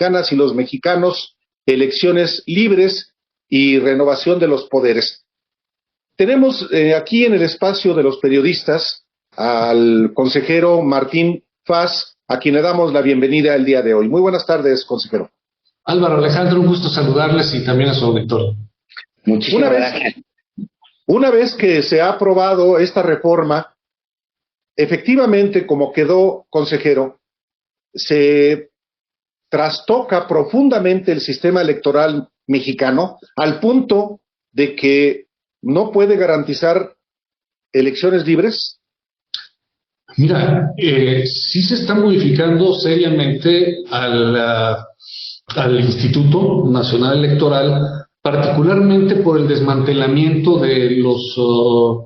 mexicanas y los mexicanos, elecciones libres y renovación de los poderes. Tenemos aquí en el espacio de los periodistas al consejero Martín Faz, a quien le damos la bienvenida el día de hoy. Muy buenas tardes, consejero. Álvaro, Alejandro, un gusto saludarles y también a su auditorio. Muchísimas gracias. Una vez que se ha aprobado esta reforma, efectivamente, como quedó, consejero, se trastoca profundamente el sistema electoral mexicano al punto de que no puede garantizar elecciones libres. Mira, sí se está modificando seriamente al Instituto Nacional Electoral, particularmente por el desmantelamiento de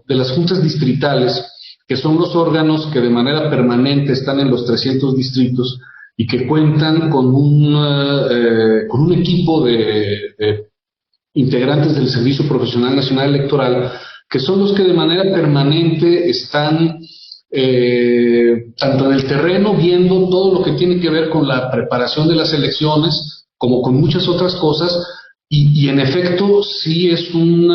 las juntas distritales, que son los órganos que de manera permanente están en los 300 distritos y que cuentan con un equipo de integrantes del Servicio Profesional Nacional Electoral, que son los que de manera permanente están tanto en el terreno viendo todo lo que tiene que ver con la preparación de las elecciones, como con muchas otras cosas, y en efecto sí es un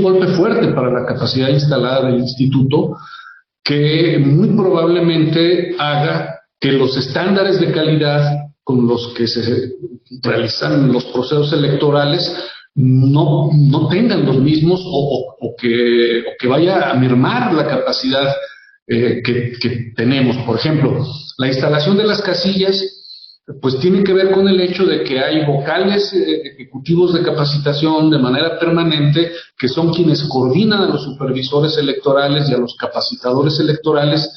golpe fuerte para la capacidad instalada del instituto, que muy probablemente haga que los estándares de calidad con los que se realizan los procesos electorales no tengan los mismos o que vaya a mermar la capacidad que tenemos. Por ejemplo, la instalación de las casillas pues tiene que ver con el hecho de que hay vocales ejecutivos de capacitación de manera permanente, que son quienes coordinan a los supervisores electorales y a los capacitadores electorales,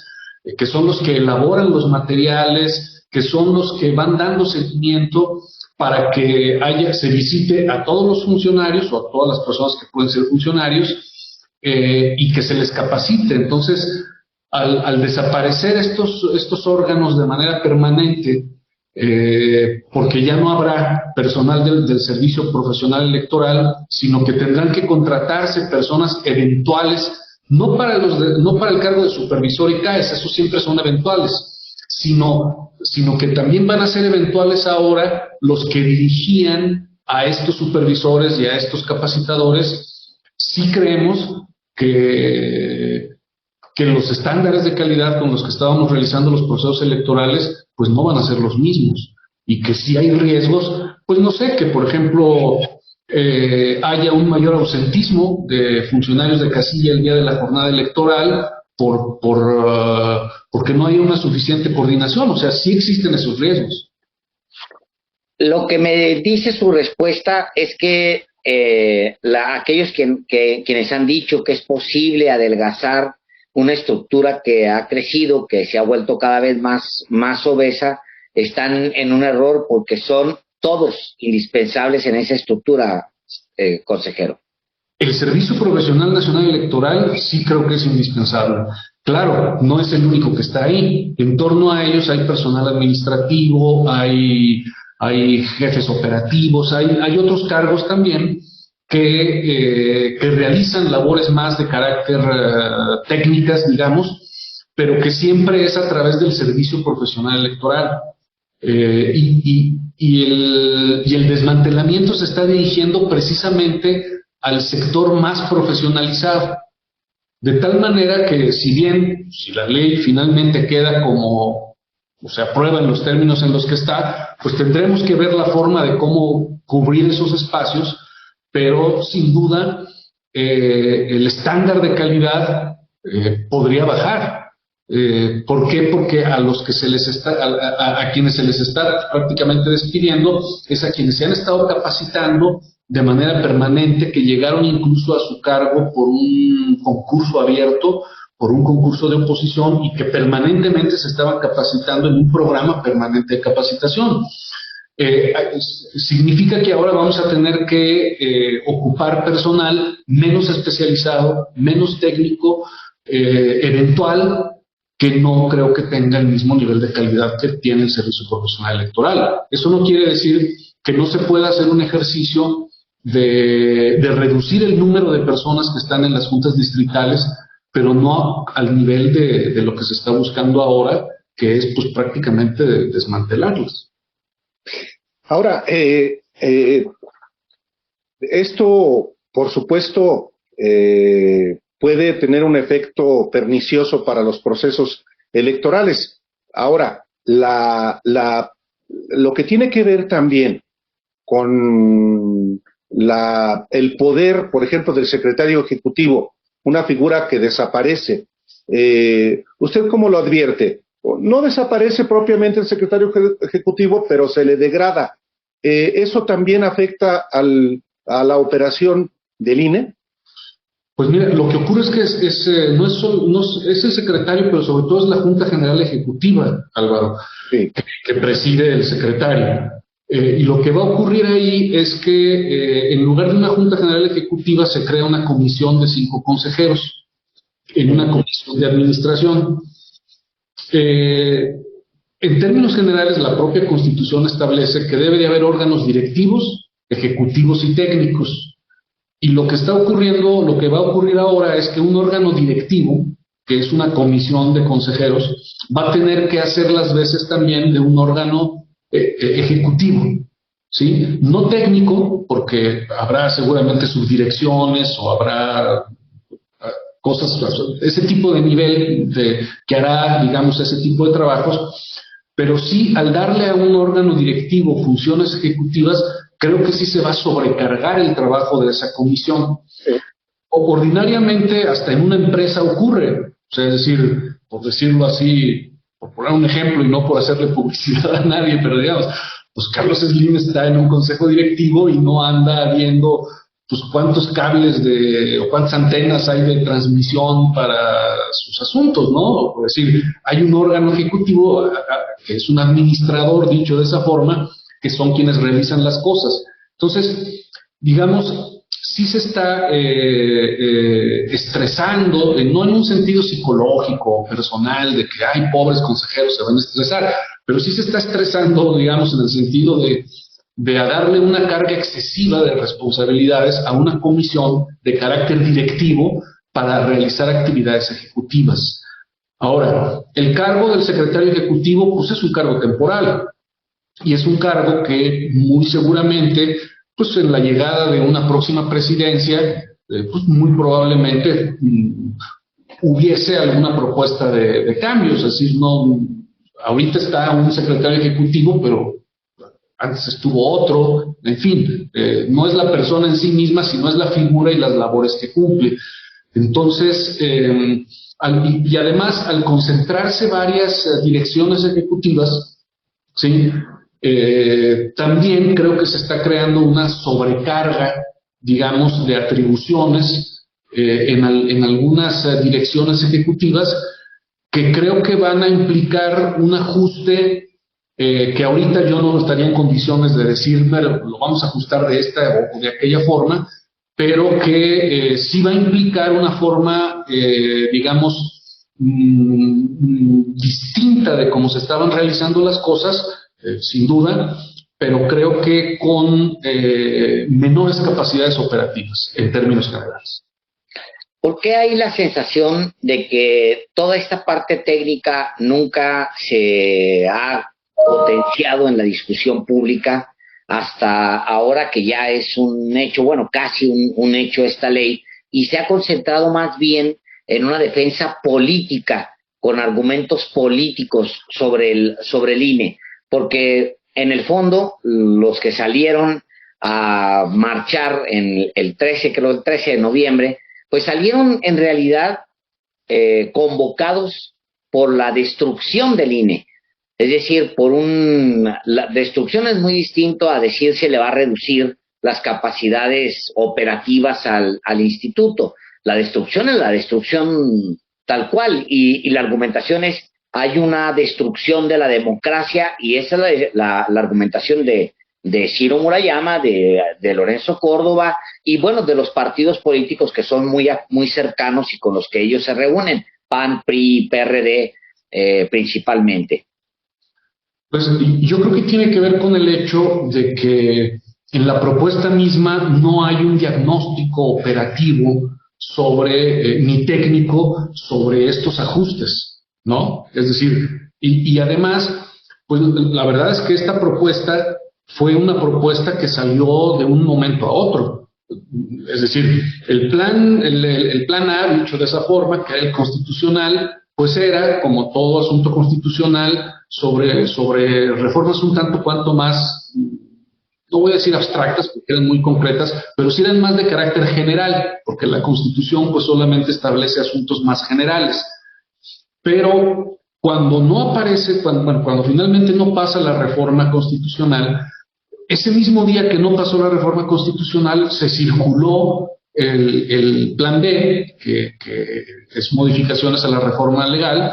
que son los que elaboran los materiales, que son los que van dando seguimiento para que se visite a todos los funcionarios o a todas las personas que pueden ser funcionarios y que se les capacite. Entonces, al desaparecer estos órganos de manera permanente, porque ya no habrá personal del Servicio Profesional Electoral, sino que tendrán que contratarse personas eventuales, no para el cargo de supervisor y CAES, esos siempre son eventuales, sino que también van a ser eventuales ahora los que dirigían a estos supervisores y a estos capacitadores. Sí creemos que los estándares de calidad con los que estábamos realizando los procesos electorales pues no van a ser los mismos, y que si hay riesgos, pues no sé, que por ejemplo haya un mayor ausentismo de funcionarios de casilla el día de la jornada electoral porque no hay una suficiente coordinación. O sea, sí existen esos riesgos. Lo que me dice su respuesta es que aquellos quienes han dicho que es posible adelgazar una estructura que ha crecido, que se ha vuelto cada vez más obesa, están en un error, porque son todos indispensables en esa estructura, consejero. El Servicio Profesional Nacional Electoral sí creo que es indispensable. Claro, no es el único que está ahí. En torno a ellos hay personal administrativo, hay jefes operativos, hay otros cargos también que realizan labores más de carácter técnicas, digamos, pero que siempre es a través del Servicio Profesional Electoral. Y el desmantelamiento se está dirigiendo precisamente al sector más profesionalizado, de tal manera que si la ley finalmente queda como se aprueba en los términos en los que está, pues tendremos que ver la forma de cómo cubrir esos espacios, pero sin duda el estándar de calidad podría bajar. ¿Por qué? Porque a quienes se les está prácticamente despidiendo es a quienes se han estado capacitando de manera permanente, que llegaron incluso a su cargo por un concurso abierto, por un concurso de oposición, y que permanentemente se estaban capacitando en un programa permanente de capacitación. Significa que ahora vamos a tener que ocupar personal menos especializado, menos técnico, eventual, que no creo que tenga el mismo nivel de calidad que tiene el Servicio Profesional Electoral. Eso no quiere decir que no se pueda hacer un ejercicio de reducir el número de personas que están en las juntas distritales, pero no al nivel de lo que se está buscando ahora, que es pues prácticamente desmantelarlas. Ahora, esto, por supuesto, puede tener un efecto pernicioso para los procesos electorales. Ahora, lo que tiene que ver también con el poder, por ejemplo, del secretario ejecutivo, una figura que desaparece. ¿Usted cómo lo advierte? No desaparece propiamente el secretario ejecutivo, pero se le degrada. ¿Eso también afecta a la operación del INE? Pues mira, lo que ocurre es que no es el secretario, pero sobre todo es la Junta General Ejecutiva, Álvaro, sí, que preside el secretario. Y lo que va a ocurrir ahí es que en lugar de una Junta General Ejecutiva se crea una comisión de 5 consejeros en una comisión de administración. En términos generales, la propia Constitución establece que debe de haber órganos directivos, ejecutivos y técnicos. Y lo que está ocurriendo, lo que va a ocurrir ahora es que un órgano directivo, que es una comisión de consejeros, va a tener que hacer las veces también de un órgano ejecutivo, ¿sí? No técnico, porque habrá seguramente subdirecciones o habrá cosas, ese tipo de nivel que hará, digamos, ese tipo de trabajos, pero sí, al darle a un órgano directivo funciones ejecutivas, creo que sí se va a sobrecargar el trabajo de esa comisión. Ordinariamente, hasta en una empresa ocurre, o sea, es decir, por decirlo así, por poner un ejemplo y no por hacerle publicidad a nadie, pero digamos, pues Carlos Slim está en un consejo directivo y no anda viendo pues cuántos cables o cuántas antenas hay de transmisión para sus asuntos, ¿no? Es decir, hay un órgano ejecutivo que es un administrador, dicho de esa forma, que son quienes revisan las cosas. Entonces, digamos, sí se está estresando, no en un sentido psicológico o personal, de que hay pobres consejeros se van a estresar, pero sí se está estresando, digamos, en el sentido de a darle una carga excesiva de responsabilidades a una comisión de carácter directivo para realizar actividades ejecutivas. Ahora, el cargo del secretario ejecutivo, pues es un cargo temporal, y es un cargo que muy seguramente, pues en la llegada de una próxima presidencia, pues muy probablemente hubiese alguna propuesta de cambios. Es decir, no, ahorita está un secretario ejecutivo, pero antes estuvo otro, en fin, no es la persona en sí misma, sino es la figura y las labores que cumple. Entonces, y además, al concentrarse varias direcciones ejecutivas, ¿sí? También creo que se está creando una sobrecarga, digamos, de atribuciones en algunas direcciones ejecutivas que creo que van a implicar un ajuste que ahorita yo no estaría en condiciones de decir, pero lo vamos a ajustar de esta o de aquella forma, pero que sí va a implicar una forma, digamos, distinta de cómo se estaban realizando las cosas, sin duda, pero creo que con menores capacidades operativas en términos generales. ¿Por qué hay la sensación de que toda esta parte técnica nunca se ha potenciado en la discusión pública hasta ahora que ya es un hecho, bueno, casi un hecho esta ley, y se ha concentrado más bien en una defensa política, con argumentos políticos sobre el INE? Porque en el fondo, los que salieron a marchar en el 13 de noviembre, pues salieron en realidad convocados por la destrucción del INE. Es decir, la destrucción es muy distinto a decir se le va a reducir las capacidades operativas al instituto. La destrucción es la destrucción tal cual, y la argumentación es: hay una destrucción de la democracia, y esa es la argumentación de Ciro Murayama, de Lorenzo Córdoba, y bueno, de los partidos políticos que son muy cercanos y con los que ellos se reúnen, PAN, PRI, PRD, principalmente. Pues yo creo que tiene que ver con el hecho de que en la propuesta misma no hay un diagnóstico operativo ni técnico sobre estos ajustes, ¿no? Es decir, Y además, pues la verdad es que esta propuesta fue una propuesta que salió de un momento a otro. Es decir, el plan A, dicho de esa forma, que era el constitucional, pues era, como todo asunto constitucional, sobre reformas un tanto cuanto más, no voy a decir abstractas porque eran muy concretas, pero sí eran más de carácter general, porque la Constitución pues solamente establece asuntos más generales. Pero cuando no aparece, cuando finalmente no pasa la reforma constitucional, ese mismo día que no pasó la reforma constitucional, se circuló el plan B, que es modificaciones a la reforma legal,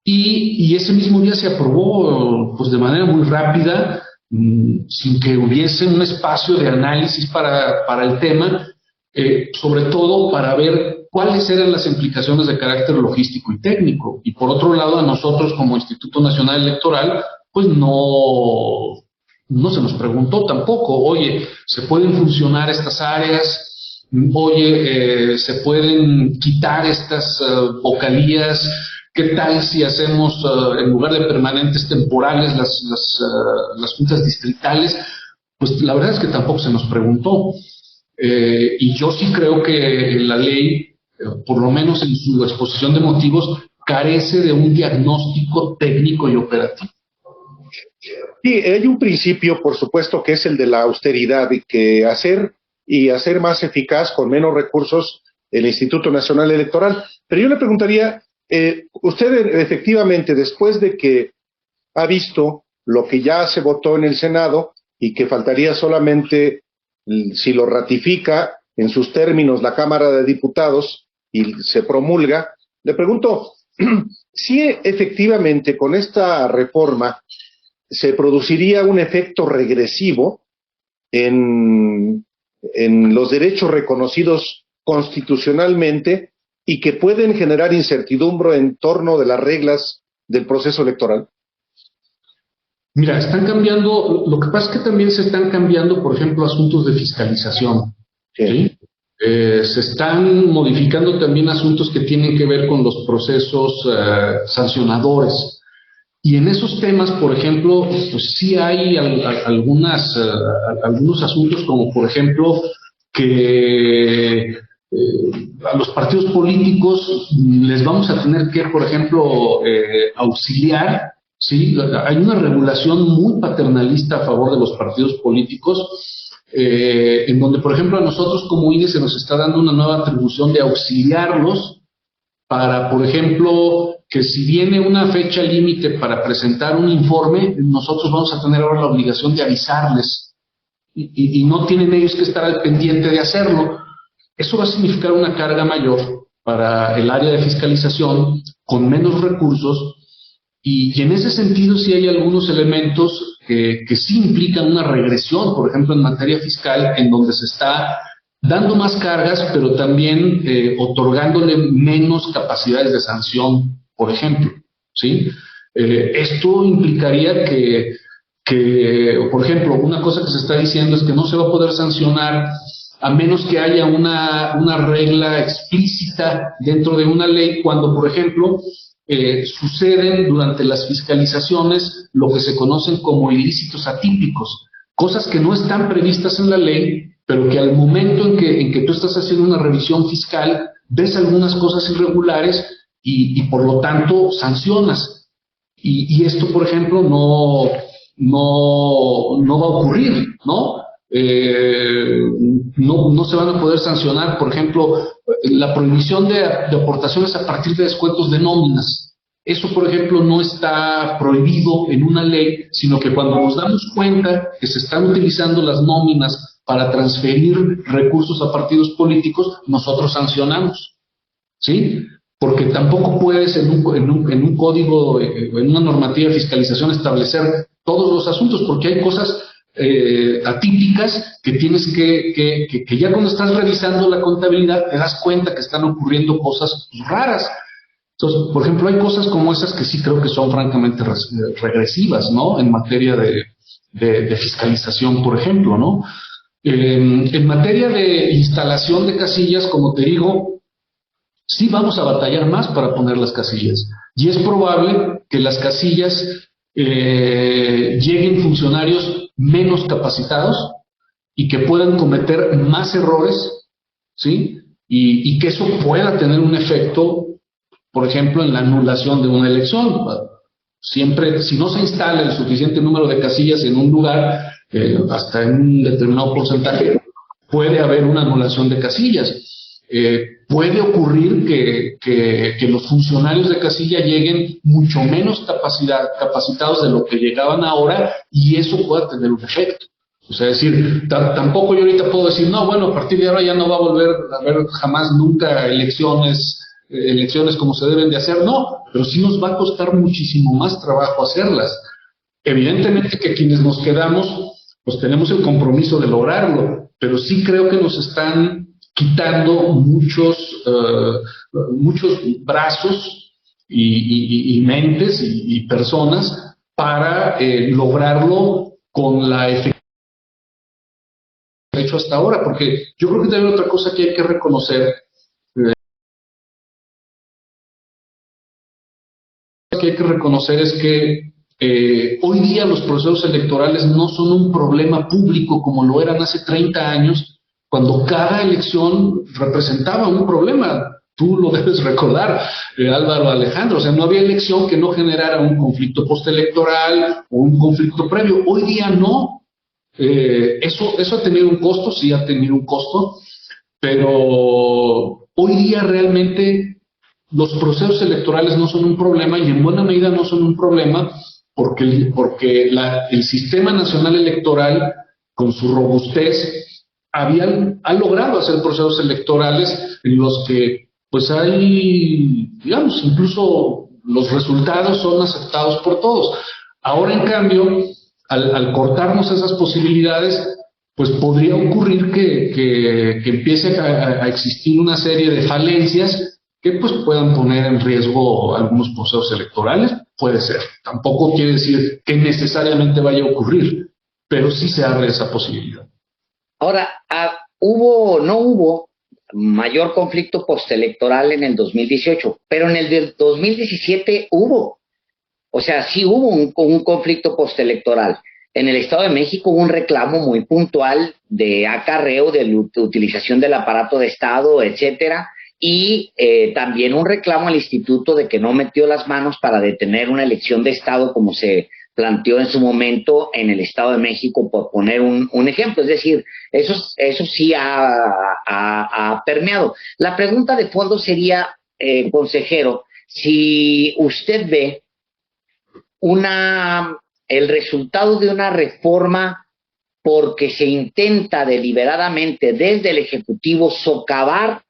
y ese mismo día se aprobó pues de manera muy rápida, sin que hubiese un espacio de análisis para el tema, sobre todo para ver cuáles eran las implicaciones de carácter logístico y técnico. Y por otro lado, a nosotros como Instituto Nacional Electoral, pues no se nos preguntó tampoco, oye, ¿se pueden funcionar estas áreas? Oye, ¿se pueden quitar estas vocalías? ¿Qué tal si hacemos, en lugar de permanentes, temporales las juntas distritales? Pues la verdad es que tampoco se nos preguntó. Y yo sí creo que la ley, por lo menos en su exposición de motivos, carece de un diagnóstico técnico y operativo. Sí, hay un principio, por supuesto, que es el de la austeridad y que hacer más eficaz con menos recursos el Instituto Nacional Electoral. Pero yo le preguntaría, usted efectivamente, después de que ha visto lo que ya se votó en el Senado y que faltaría solamente, si lo ratifica en sus términos la Cámara de Diputados y se promulga, le pregunto, si efectivamente con esta reforma se produciría un efecto regresivo en los derechos reconocidos constitucionalmente y que pueden generar incertidumbre en torno de las reglas del proceso electoral. Mira, están cambiando, lo que pasa es que también se están cambiando, por ejemplo, asuntos de fiscalización. ¿Sí? Se están modificando también asuntos que tienen que ver con los procesos sancionadores. Y en esos temas, por ejemplo, pues sí hay algunos asuntos, como por ejemplo que a los partidos políticos les vamos a tener que, por ejemplo, auxiliar, ¿sí? Hay una regulación muy paternalista a favor de los partidos políticos, en donde, por ejemplo, a nosotros como INE se nos está dando una nueva atribución de auxiliarlos para, por ejemplo, que si viene una fecha límite para presentar un informe, nosotros vamos a tener ahora la obligación de avisarles y no tienen ellos que estar al pendiente de hacerlo. Eso va a significar una carga mayor para el área de fiscalización con menos recursos y en ese sentido sí hay algunos elementos que sí implican una regresión, por ejemplo, en materia fiscal, en donde se está dando más cargas, pero también otorgándole menos capacidades de sanción, por ejemplo, ¿sí? Esto implicaría que, por ejemplo, una cosa que se está diciendo es que no se va a poder sancionar a menos que haya una regla explícita dentro de una ley, cuando, por ejemplo, suceden durante las fiscalizaciones lo que se conocen como ilícitos atípicos, cosas que no están previstas en la ley, pero que al momento en que tú estás haciendo una revisión fiscal, ves algunas cosas irregulares y por lo tanto sancionas. Y esto, por ejemplo, no va a ocurrir, ¿no? No se van a poder sancionar, por ejemplo, la prohibición de aportaciones a partir de descuentos de nóminas. Eso, por ejemplo, no está prohibido en una ley, sino que cuando nos damos cuenta que se están utilizando las nóminas para transferir recursos a partidos políticos, nosotros sancionamos, ¿sí? Porque tampoco puedes en un código, en una normativa de fiscalización establecer todos los asuntos, porque hay cosas atípicas que tienes que ya cuando estás revisando la contabilidad te das cuenta que están ocurriendo cosas raras. Entonces, por ejemplo, hay cosas como esas que sí creo que son francamente regresivas, ¿no? En materia de fiscalización, por ejemplo, ¿no? En materia de instalación de casillas, como te digo, sí vamos a batallar más para poner las casillas. Y es probable que las casillas lleguen funcionarios menos capacitados y que puedan cometer más errores, ¿sí? Y que eso pueda tener un efecto, por ejemplo, en la anulación de una elección. Siempre, si no se instala el suficiente número de casillas en un lugar, hasta en un determinado porcentaje, puede haber una anulación de casillas. Puede ocurrir que los funcionarios de casilla lleguen mucho menos capacitados de lo que llegaban ahora, y eso pueda tener un efecto. O sea, es decir, tampoco yo ahorita puedo decir, no, bueno, a partir de ahora ya no va a volver a haber jamás nunca elecciones como se deben de hacer. No, pero sí nos va a costar muchísimo más trabajo hacerlas. Evidentemente que quienes nos quedamos, pues tenemos el compromiso de lograrlo, pero sí creo que nos están quitando muchos brazos y mentes y personas para lograrlo con la efectividad hecho hasta ahora, porque yo creo que también otra cosa que hay que reconocer, es que hoy día los procesos electorales no son un problema público como lo eran hace 30 años, cuando cada elección representaba un problema. Tú lo debes recordar, Álvaro, Alejandro, o sea, no había elección que no generara un conflicto postelectoral o un conflicto previo. Hoy día no. Eso ha tenido un costo, sí ha tenido un costo, pero hoy día realmente los procesos electorales no son un problema, y en buena medida no son un problema porque el Sistema Nacional Electoral, con su robustez, ha logrado hacer procesos electorales en los que pues hay, digamos, incluso los resultados son aceptados por todos. Ahora, en cambio, al cortarnos esas posibilidades, pues podría ocurrir que empiece a existir una serie de falencias que pues puedan poner en riesgo algunos procesos electorales. Puede ser. Tampoco quiere decir que necesariamente vaya a ocurrir, pero sí se abre esa posibilidad. Ahora, no hubo mayor conflicto postelectoral en el 2018, pero en el 2017 hubo. O sea, sí hubo un conflicto postelectoral. En el Estado de México hubo un reclamo muy puntual de acarreo, de utilización del aparato de Estado, etcétera, y también un reclamo al instituto de que no metió las manos para detener una elección de Estado como se planteó en su momento en el Estado de México, por poner un ejemplo. Es decir, eso sí ha permeado. La pregunta de fondo sería, consejero, si usted ve el resultado de una reforma porque se intenta deliberadamente desde el Ejecutivo socavar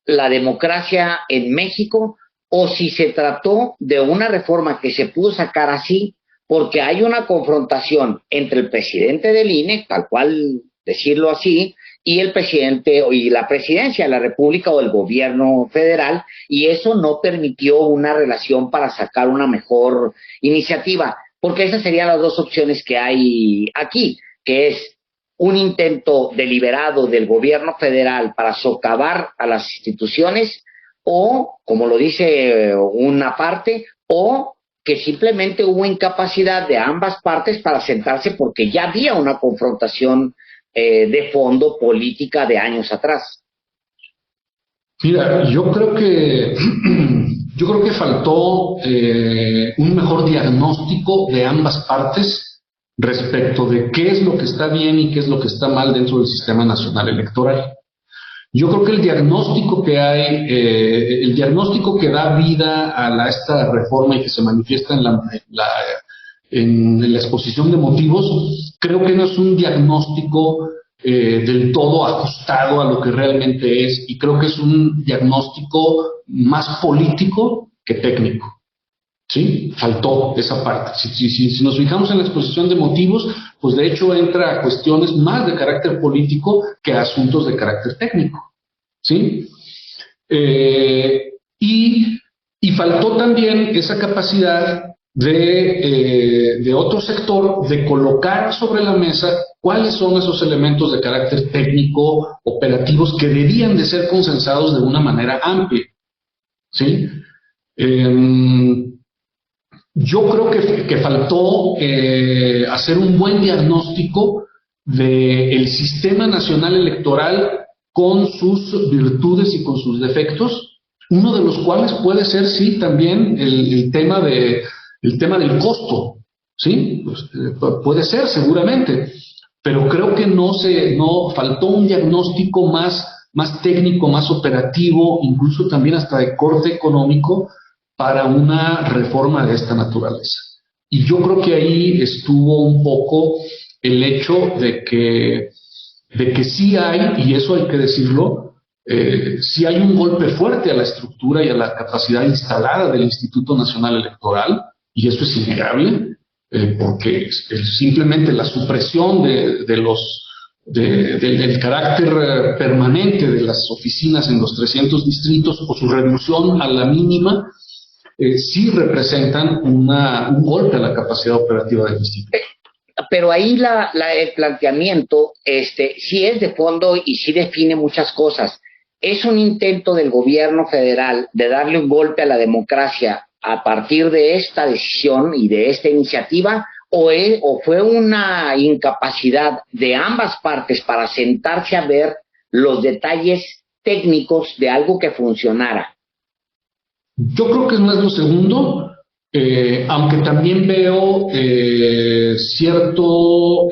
la democracia en México, o si se trató de una reforma que se pudo sacar así porque hay una confrontación entre el presidente del INE, tal cual decirlo así, y el presidente y la presidencia de la República o el gobierno federal, y eso no permitió una relación para sacar una mejor iniciativa, porque esas serían las dos opciones que hay aquí, que es un intento deliberado del gobierno federal para socavar a las instituciones, o, como lo dice una parte, o que simplemente hubo incapacidad de ambas partes para sentarse porque ya había una confrontación de fondo política de años atrás. Mira, yo creo que faltó un mejor diagnóstico de ambas partes respecto de qué es lo que está bien y qué es lo que está mal dentro del Sistema Nacional Electoral. Yo creo que el diagnóstico que hay, el diagnóstico que da vida a esta reforma y que se manifiesta en la exposición de motivos, creo que no es un diagnóstico del todo ajustado a lo que realmente es, y creo que es un diagnóstico más político que técnico. ¿Sí? Faltó esa parte. Si nos fijamos en la exposición de motivos, pues de hecho entra a cuestiones más de carácter político que a asuntos de carácter técnico. ¿Sí? Y faltó también esa capacidad de otro sector de colocar sobre la mesa cuáles son esos elementos de carácter técnico, operativos, que debían de ser consensados de una manera amplia. ¿sí? Yo creo que faltó hacer un buen diagnóstico del sistema nacional electoral con sus virtudes y con sus defectos, uno de los cuales puede ser, sí, también el tema del costo, ¿sí? Pues, puede ser, seguramente, pero creo que no faltó un diagnóstico más técnico, más operativo, incluso también hasta de corte económico, para una reforma de esta naturaleza. Y yo creo que ahí estuvo un poco el hecho de que sí hay, y eso hay que decirlo, sí hay un golpe fuerte a la estructura y a la capacidad instalada del Instituto Nacional Electoral, y eso es innegable, porque simplemente la supresión del carácter permanente de las oficinas en los 300 distritos o su reducción a la mínima, sí representan un golpe a la capacidad operativa del instituto. Pero ahí el planteamiento sí es de fondo y sí define muchas cosas. ¿Es un intento del gobierno federal de darle un golpe a la democracia a partir de esta decisión y de esta iniciativa? ¿O fue una incapacidad de ambas partes para sentarse a ver los detalles técnicos de algo que funcionara? Yo creo que es más lo segundo, aunque también veo cierto,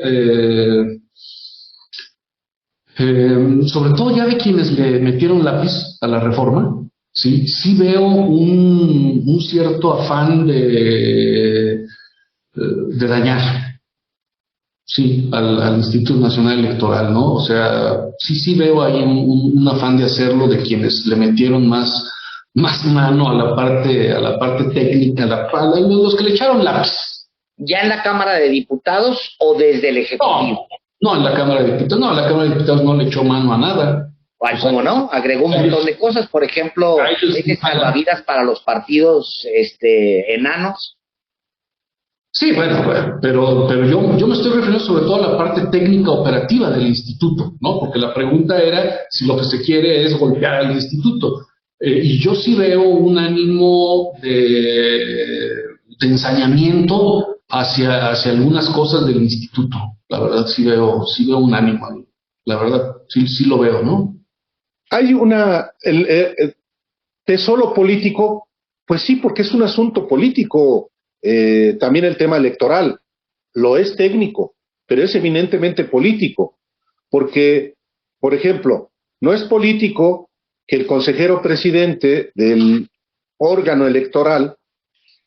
sobre todo ya de quienes le metieron lápiz a la reforma, sí veo un cierto afán de dañar, sí, al Instituto Nacional Electoral, ¿no? O sea, sí veo ahí un afán de hacerlo de quienes le metieron más mano a la parte técnica, los que le echaron lápiz. ¿Ya en la Cámara de Diputados o desde el Ejecutivo? No, en la Cámara de Diputados, no, la Cámara de Diputados no le echó mano a nada. Ay, ¿cómo no? Agregó un montón de cosas, por ejemplo, salvavidas para los partidos enanos. Sí, bueno, pero yo me estoy refiriendo sobre todo a la parte técnica operativa del instituto, ¿no? Porque la pregunta era si lo que se quiere es golpear al instituto. Y yo sí veo un ánimo de ensañamiento hacia algunas cosas del instituto. La verdad sí veo un ánimo ahí. La verdad, sí lo veo, ¿no? Hay de solo político, pues sí, porque es un asunto político. También el tema electoral lo es técnico, pero es eminentemente político, porque, por ejemplo, no es político que el consejero presidente del órgano electoral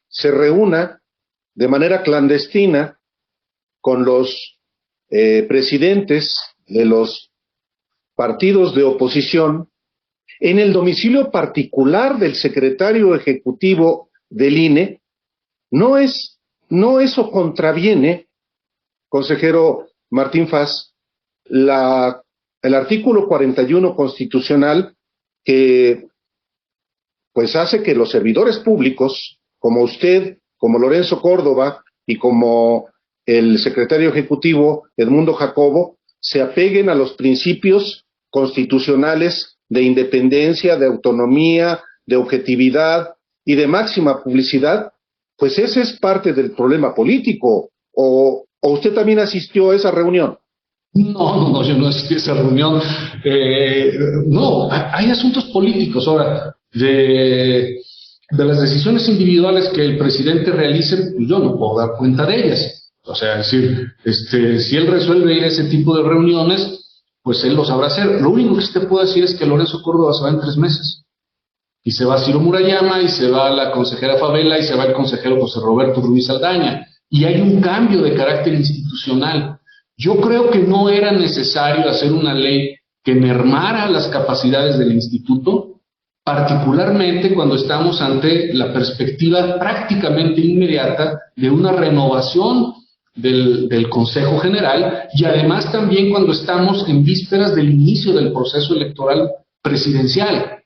se reúna de manera clandestina con los presidentes de los partidos de oposición en el domicilio particular del secretario ejecutivo del INE. No eso contraviene, consejero Martín Faz, el artículo 41 constitucional que pues hace que los servidores públicos, como usted, como Lorenzo Córdoba y como el secretario ejecutivo Edmundo Jacobo, se apeguen a los principios constitucionales de independencia, de autonomía, de objetividad y de máxima publicidad. Pues ese es parte del problema político. ¿O usted también asistió a esa reunión? No, yo no asistí a esa reunión. No, hay asuntos políticos. Ahora, de las decisiones individuales que el presidente realice, yo no puedo dar cuenta de ellas. O sea, es decir, si él resuelve ir a ese tipo de reuniones, pues él lo sabrá hacer. Lo único que se te puede decir es que Lorenzo Córdoba se va en 3 meses. Y se va Ciro Murayama, y se va la consejera Favela, y se va el consejero José Roberto Ruiz Aldaña. Y hay un cambio de carácter institucional. Yo creo que no era necesario hacer una ley que mermara las capacidades del instituto, particularmente cuando estamos ante la perspectiva prácticamente inmediata de una renovación del Consejo General, y además también cuando estamos en vísperas del inicio del proceso electoral presidencial.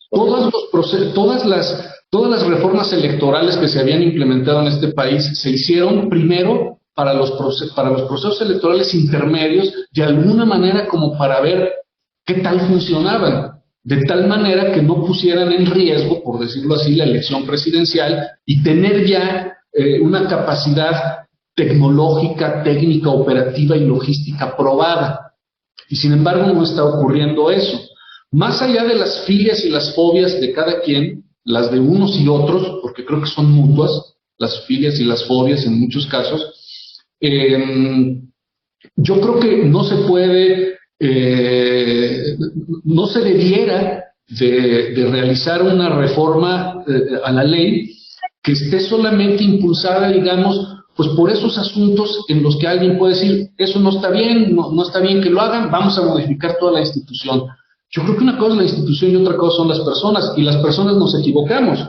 Todas las reformas electorales que se habían implementado en este país se hicieron primero para los procesos electorales intermedios, de alguna manera como para ver qué tal funcionaban. de tal manera que no pusieran en riesgo, por decirlo así, la elección presidencial y tener ya una capacidad tecnológica, técnica, operativa y logística probada. Y sin embargo no está ocurriendo eso. Más allá de las filias y las fobias de cada quien, las de unos y otros, porque creo que son mutuas, las filias y las fobias en muchos casos, yo creo que no se puede, no se debiera de realizar una reforma a la ley que esté solamente impulsada, digamos, pues por esos asuntos en los que alguien puede decir, eso no está bien, no está bien que lo hagan, vamos a modificar toda la institución. Yo creo que una cosa es la institución y otra cosa son las personas, y las personas nos equivocamos.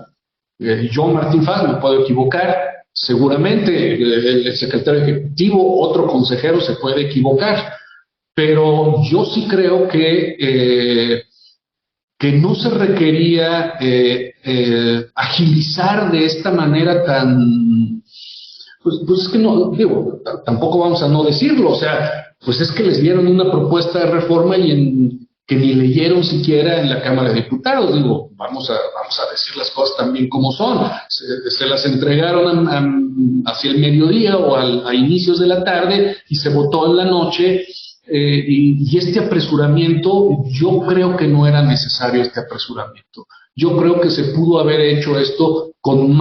Yo, Martín Faz, me puedo equivocar, seguramente el secretario ejecutivo, otro consejero se puede equivocar, pero yo sí creo que no se requería agilizar de esta manera tan... Pues es que no, digo, tampoco vamos a no decirlo, o sea, pues es que les dieron una propuesta de reforma que ni leyeron siquiera en la Cámara de Diputados. Digo, vamos a decir las cosas también como son. Se las entregaron hacia el mediodía o a inicios de la tarde y se votó en la noche, y este apresuramiento, yo creo que no era necesario este apresuramiento. Yo creo que se pudo haber hecho esto con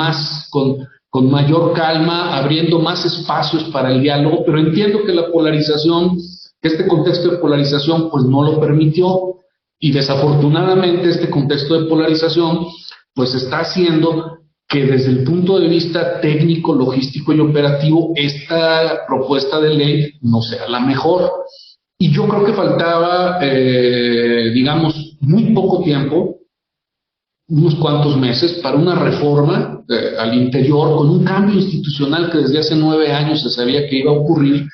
mayor calma, abriendo más espacios para el diálogo, pero entiendo que la polarización, este contexto de polarización, pues no lo permitió, y desafortunadamente este contexto de polarización, pues está haciendo que desde el punto de vista técnico, logístico y operativo, esta propuesta de ley no sea la mejor. Y yo creo que faltaba, digamos, muy poco tiempo, unos cuantos meses, para una reforma al interior, con un cambio institucional que desde hace 9 años se sabía que iba a ocurrir,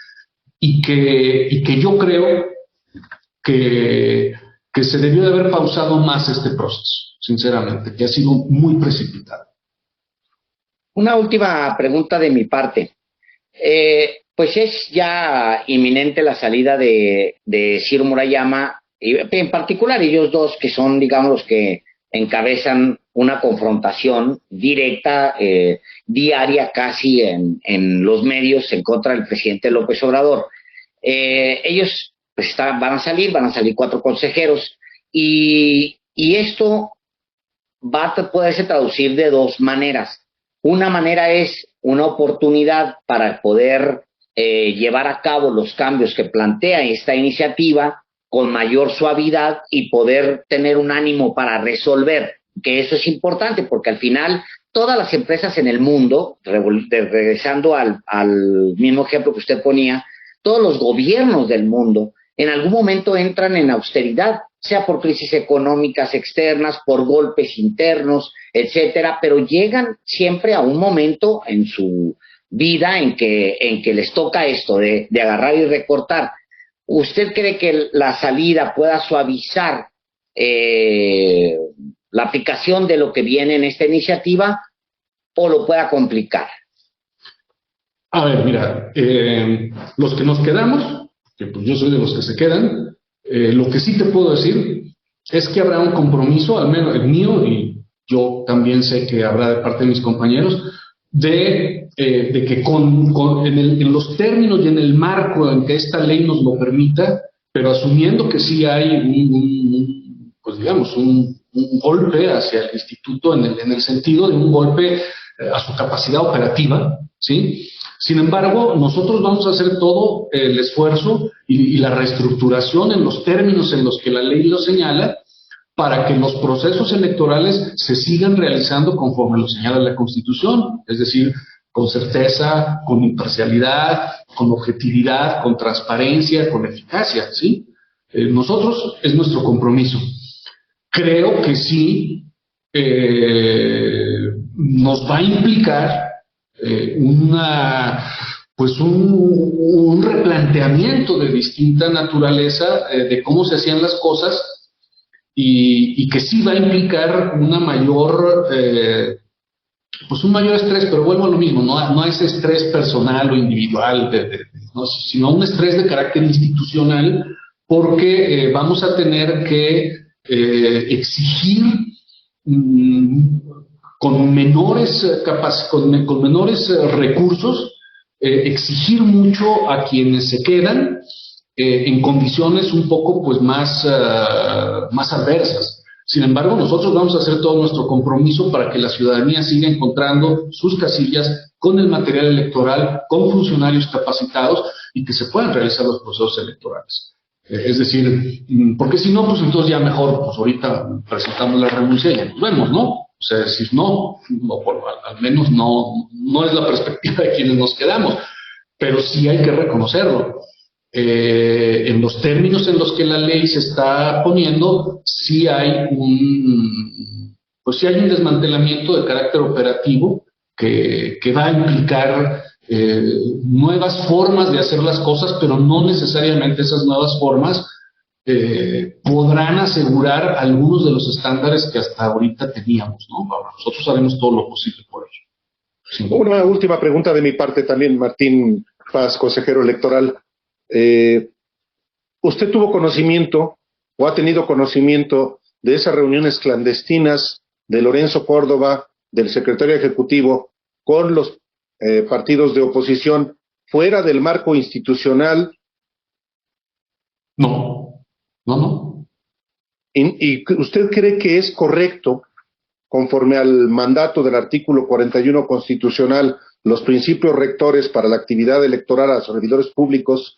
y que yo creo que se debió de haber pausado más este proceso, sinceramente, que ha sido muy precipitado. Una última pregunta de mi parte. Pues es ya inminente la salida de Ciro Murayama, y en particular ellos dos, que son, digamos, los que encabezan una confrontación directa, diaria casi en los medios en contra del presidente López Obrador. Ellos pues van a salir 4 consejeros, y esto va a poderse traducir de 2 maneras. Una manera es una oportunidad para poder llevar a cabo los cambios que plantea esta iniciativa con mayor suavidad y poder tener un ánimo para resolver, que eso es importante, porque al final todas las empresas en el mundo, regresando al mismo ejemplo que usted ponía, todos los gobiernos del mundo en algún momento entran en austeridad, sea por crisis económicas externas, por golpes internos, etcétera, pero llegan siempre a un momento en su vida en que les toca esto de agarrar y recortar. ¿Usted cree que la salida pueda suavizar la aplicación de lo que viene en esta iniciativa, o lo pueda complicar? A ver, mira, los que nos quedamos, que pues yo soy de los que se quedan, lo que sí te puedo decir es que habrá un compromiso, al menos el mío, y yo también sé que habrá de parte de mis compañeros, de que en los términos y en el marco en que esta ley nos lo permita, pero asumiendo que sí hay un golpe hacia el instituto en el sentido de un golpe a su capacidad operativa, ¿sí? Sin embargo, nosotros vamos a hacer todo el esfuerzo y la reestructuración en los términos en los que la ley lo señala, para que los procesos electorales se sigan realizando conforme lo señala la Constitución, es decir, con certeza, con imparcialidad, con objetividad, con transparencia, con eficacia, ¿sí? Nosotros, es nuestro compromiso. Creo que sí nos va a implicar un replanteamiento de distinta naturaleza de cómo se hacían las cosas, y que sí va a implicar un mayor estrés, pero vuelvo a lo mismo, no a ese estrés personal o individual, sino un estrés de carácter institucional, porque vamos a tener que exigir con menores recursos, exigir mucho a quienes se quedan en condiciones un poco pues más adversas. Sin embargo, nosotros vamos a hacer todo nuestro compromiso para que la ciudadanía siga encontrando sus casillas con el material electoral, con funcionarios capacitados y que se puedan realizar los procesos electorales. Es decir, porque si no, pues entonces ya mejor, pues ahorita presentamos la renuncia y ya nos vemos, ¿no? O sea, decir, no, al menos no es la perspectiva de quienes nos quedamos, pero sí hay que reconocerlo. En los términos en los que la ley se está poniendo, sí hay un desmantelamiento de carácter operativo que va a implicar nuevas formas de hacer las cosas, pero no necesariamente esas nuevas formas podrán asegurar algunos de los estándares que hasta ahorita teníamos, ¿no? Ahora, nosotros haremos todo lo posible por ello. Sí. Una última pregunta de mi parte también, Martín Paz, consejero electoral. ¿Usted tuvo conocimiento o ha tenido conocimiento de esas reuniones clandestinas de Lorenzo Córdoba, del secretario ejecutivo, con los partidos de oposición fuera del marco institucional? No. ¿Y usted cree que es correcto, conforme al mandato del artículo 41 constitucional, los principios rectores para la actividad electoral a los servidores públicos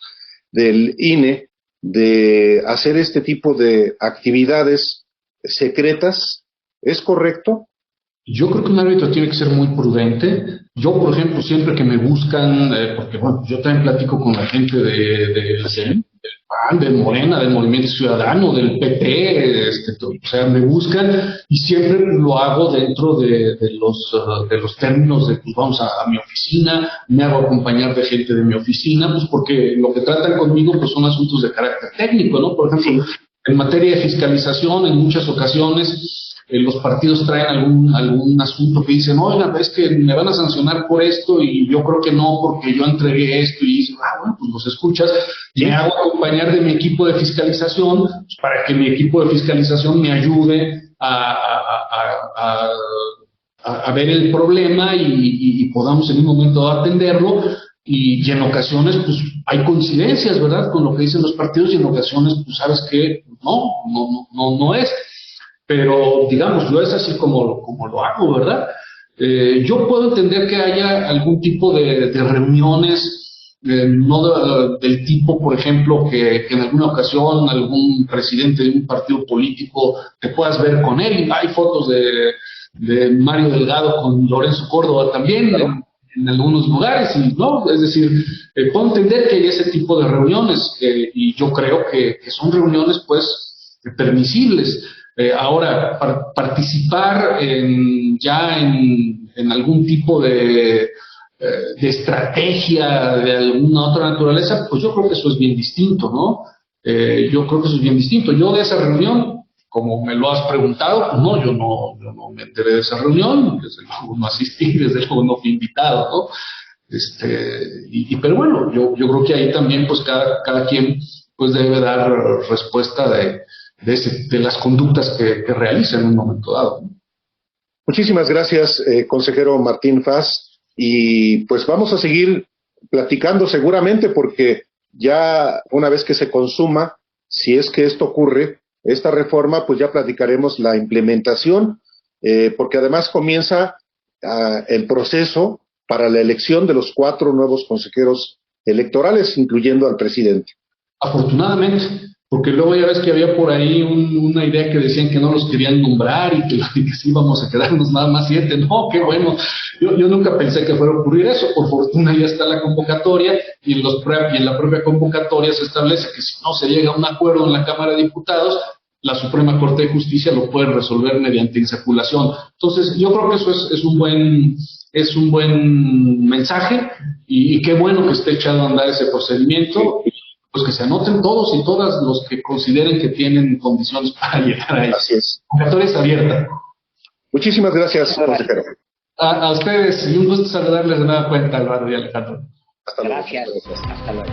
del INE, de hacer este tipo de actividades secretas? ¿Es correcto? Yo creo que un árbitro tiene que ser muy prudente. Yo, por ejemplo, siempre que me buscan, porque bueno, yo también platico con la gente del PAN, del Morena, del Movimiento Ciudadano, del PP, o sea, me buscan y siempre lo hago dentro de los términos de, pues vamos a mi oficina, me hago acompañar de gente de mi oficina, pues porque lo que tratan conmigo pues son asuntos de carácter técnico, ¿no? Por ejemplo, en materia de fiscalización, en muchas ocasiones los partidos traen algún asunto que dicen, oigan, es que me van a sancionar por esto y yo creo que no porque yo entregué esto, y dicen, bueno, pues los escuchas, me hago acompañar de mi equipo de fiscalización pues, para que mi equipo de fiscalización me ayude a ver el problema y podamos en un momento atenderlo. Y en ocasiones, pues, hay coincidencias, ¿verdad?, con lo que dicen los partidos, y en ocasiones, pues, sabes que no es. Pero, digamos, yo es así como lo hago, ¿verdad? Yo puedo entender que haya algún tipo de reuniones, no del tipo, por ejemplo, que en alguna ocasión algún presidente de un partido político te puedas ver con él. Hay fotos de Mario Delgado con Lorenzo Córdoba también, claro, en algunos lugares, y no, es decir, puedo entender que hay ese tipo de reuniones, y yo creo que son reuniones, pues, permisibles. Ahora, participar en algún tipo de estrategia de alguna otra naturaleza, pues yo creo que eso es bien distinto, ¿no? Yo creo que eso es bien distinto. Yo de esa reunión, como me lo has preguntado, pues no, yo no me enteré de esa reunión, desde luego no asistí, desde luego no fui invitado, ¿no? Pero bueno, yo creo que ahí también, pues cada quien pues debe dar respuesta de las conductas que realiza en un momento dado. Muchísimas gracias, consejero Martín Paz, y pues vamos a seguir platicando seguramente, porque ya una vez que se consuma, si es que esto ocurre, esta reforma, pues ya platicaremos la implementación, porque además comienza el proceso para la elección de los 4 nuevos consejeros electorales, incluyendo al presidente. Afortunadamente, porque luego ya ves que había por ahí una idea que decían que no los querían nombrar y que sí íbamos a quedarnos nada más 7. No, qué bueno. Yo nunca pensé que fuera a ocurrir eso. Por fortuna ya está la convocatoria, y en la propia convocatoria se establece que si no se llega a un acuerdo en la Cámara de Diputados, la Suprema Corte de Justicia lo puede resolver mediante insaculación. Entonces, yo creo que eso es un buen mensaje, y qué bueno que esté echado a andar ese procedimiento. Pues que se anoten todos y todas los que consideren que tienen condiciones para llegar ahí. Así es. La convocatoria es abierta. Muchísimas gracias, consejero. A ustedes, y un gusto saludarles de nueva cuenta, Álvaro y Alejandro. Hasta luego. Gracias. Hasta luego.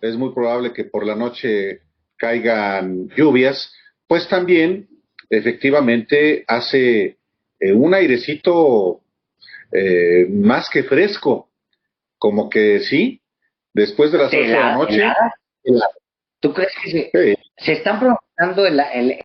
es muy probable que por la noche caigan lluvias, pues también efectivamente hace un airecito más que fresco, como que sí, después de las 8 de la noche. Helada. ¿Tú crees que se están provocando